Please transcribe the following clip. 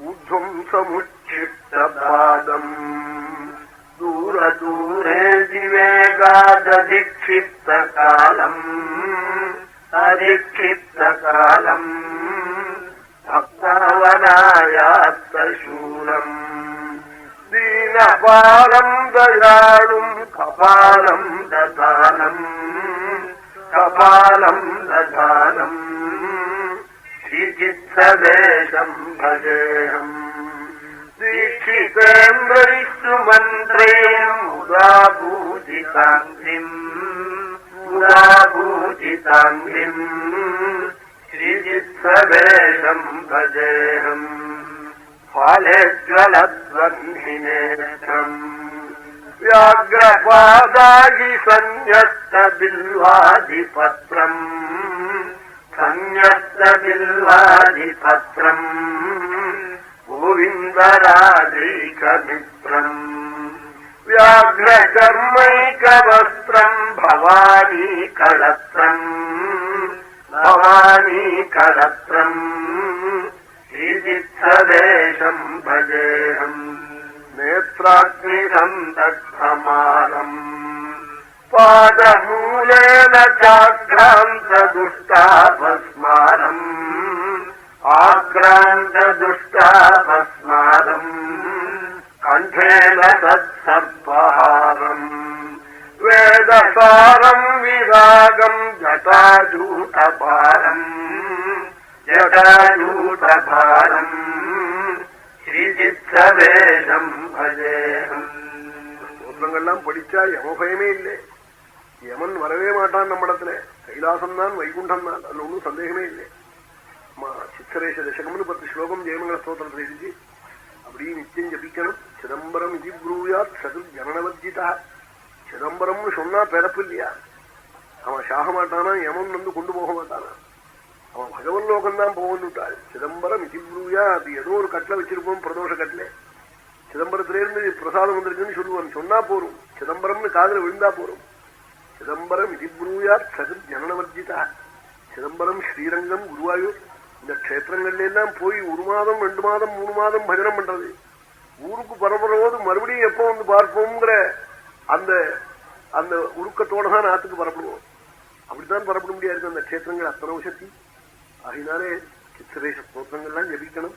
ऊर्ध्वं समुच्छिष्टपादम् दूरदूरे दिवेगादधिक्षिप्तकालम् भक्तावनायात्तशूलम् दीनपालम् दयालुम् कपालम् दधानम् श्रीचित्सदेशम् भजेऽहम् दीक्षितेन्द्रविष्णुमन्त्रेण मुदाभूतिताङ्घ्रिम् श्रीचित्सदेशम् भजेऽहम् फाले ज्वलध्वह्निनेत्रम् व्याघ्रपादायि सन्न्यस्तबिल्वाधिपत्रम् गोविन्दराजैकमित्रम् व्याघ्रचर्मैकवस्त्रम् भवानीकलत्रम् श्रीचित्सदेशम् भजेऽहम् नेत्राग्निसन्दग्धमानम् पादमूलेन चाक्रान्तदुष्टाभस्मारम् कण्ठेन तत्सर्पहारम् वेदसारम् विरागम् जटाजूटभारम् श्रीचित्सदेशम् भजेऽहम् ஸ்தோத்திரங்கள்லாம் படிச்சா யமபயமே இல்லை. யமன் வரவே மாட்டான் நம்மிடத்துல. கைலாசம் தான், வைகுண்டம் தான், அதுல ஒன்றும் சந்தேகமே இல்லை. சித்தரேஷ தசகம்னு 10 ஸ்லோகம் ஜெயமங்கல ஸ்தோத்திரத்தில் எழுதி அப்படி நித்தியம் ஜபிக்கணும். சிதம்பரம் இது ப்ரூயாத் சது ஜனனவர்ஜிதா. சிதம்பரம்னு சொன்னா பிறப்பு இல்லையா? அவன் சாக மாட்டானா, யமன் வந்து கொண்டு போக மாட்டானா, அவன் பகவன் லோகம்தான் போகணுட்டாள். சிதம்பரம் இது ப்ரூயா. அது ஏதோ ஒரு கட்டில வச்சிருப்போம், பிரதோஷ கட்டில. சிதம்பரத்திலிருந்து பிரசாதம் வந்திருக்குன்னு சொல்லுவான். சொன்னா போறோம், சிதம்பரம்னு காதல விழுந்தா போறோம். சிதம்பரம் இது ப்ரூயாத் சது ஜனனவர்ஜிதா. சிதம்பரம், ஸ்ரீரங்கம், குருவாயூர் இந்த க்ஷேத்திரங்கள்ல எல்லாம் போய் 1 மாதம் 2 மாதம் 3 மாதம் பஜனம் பண்றது. ஊருக்கு பரப்புறபோது மறுபடியும் எப்போ வந்து பார்ப்போம்ங்கிற அந்த அந்த உருக்கத்தோட தான் நாட்டுக்கு பரப்படுவோம். அப்படித்தான் பரப்பட முடியாது. அந்த க்ஷேத்திரங்கள் அத்தனை சக்தி. ஆகினாலே சித்தரேஷ ஸ்தோத்திரங்கள்லாம் ஜபிக்கணும்.